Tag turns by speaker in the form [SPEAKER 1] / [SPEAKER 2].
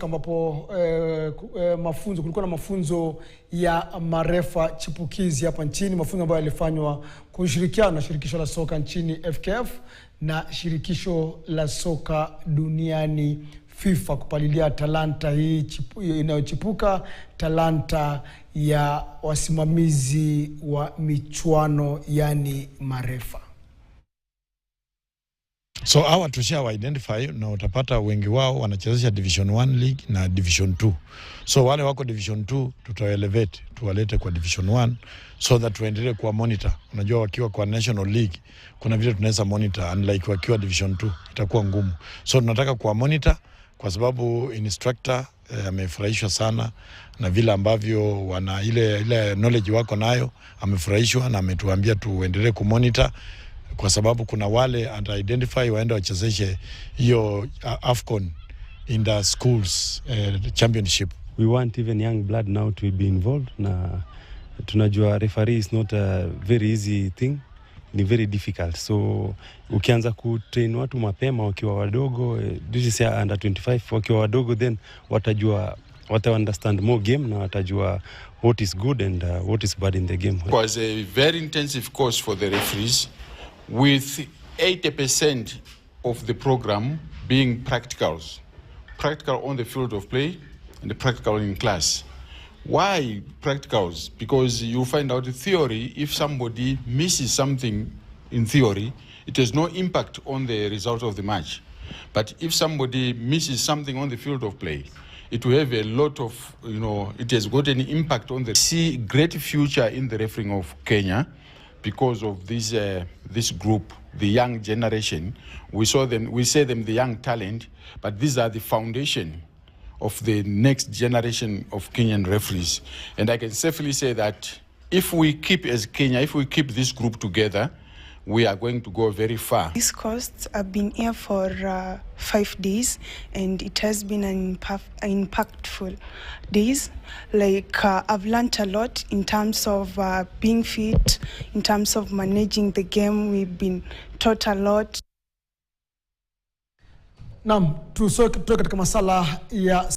[SPEAKER 1] ambapo kulikuwa na mafunzo ya marefa chipukizi hapa nchini, mafunzo ambayo yalifanywa kwa ushirikiano na shirikisho la soka nchini FKF na shirikisho la soka duniani FIFA kupalilia talanta hii inayochipuka, talanta ya wasimamizi wa michuano, yani marefa.
[SPEAKER 2] So hawa tushawa identify na utapata wengi wao wanachezesha Division 1 League na Division 2. So wale wako Division 2 tutaelevate, tuwalete kwa Division 1 so that tuendelee kwa monitor. Unajua wakiwa kwa National League kuna vile tunaweza monitor, unlike wakiwa Division 2 itakuwa ngumu. So tunataka kwa monitor kwa sababu instructor amefurahishwa sana na vile ambavyo wana ile knowledge wako nayo, amefurahishwa na ametuambia tuendelee kumonitor kwa sababu kuna wale identify waende wachezeshe hiyo AFCON in the schools championship.
[SPEAKER 3] We want even young blood now to be involved. Na tunajua referee is not a very easy thing, ni very difficult. So ukianza kutrain watu mapema wakiwa wadogo, this is under 25 wakiwa wadogo, then wata understand more game na watajua what is good and what is bad in the game.
[SPEAKER 4] It was a very intensive course for the referees, with 80% of the program being practicals. Practical on the field of play and the practical in class. Why practicals? Because you find out the theory, if somebody misses something in theory, it has no impact on the result of the match. But if somebody misses something on the field of play, it will have a lot of, it has got an impact on the... See great future in the refereeing of Kenya because of this group, the young generation. We say them the young talent, but these are the foundation of the next generation of Kenyan referees. And I can safely say that if we keep as Kenya, if we keep this group together, we are going to go very far.
[SPEAKER 5] This course, I've been here for 5 days, and it has been an impactful days. Like I've learned a lot in terms of being fit, in terms of managing the game. We've been taught a lot.
[SPEAKER 1] Naam, tusoe katika masala ya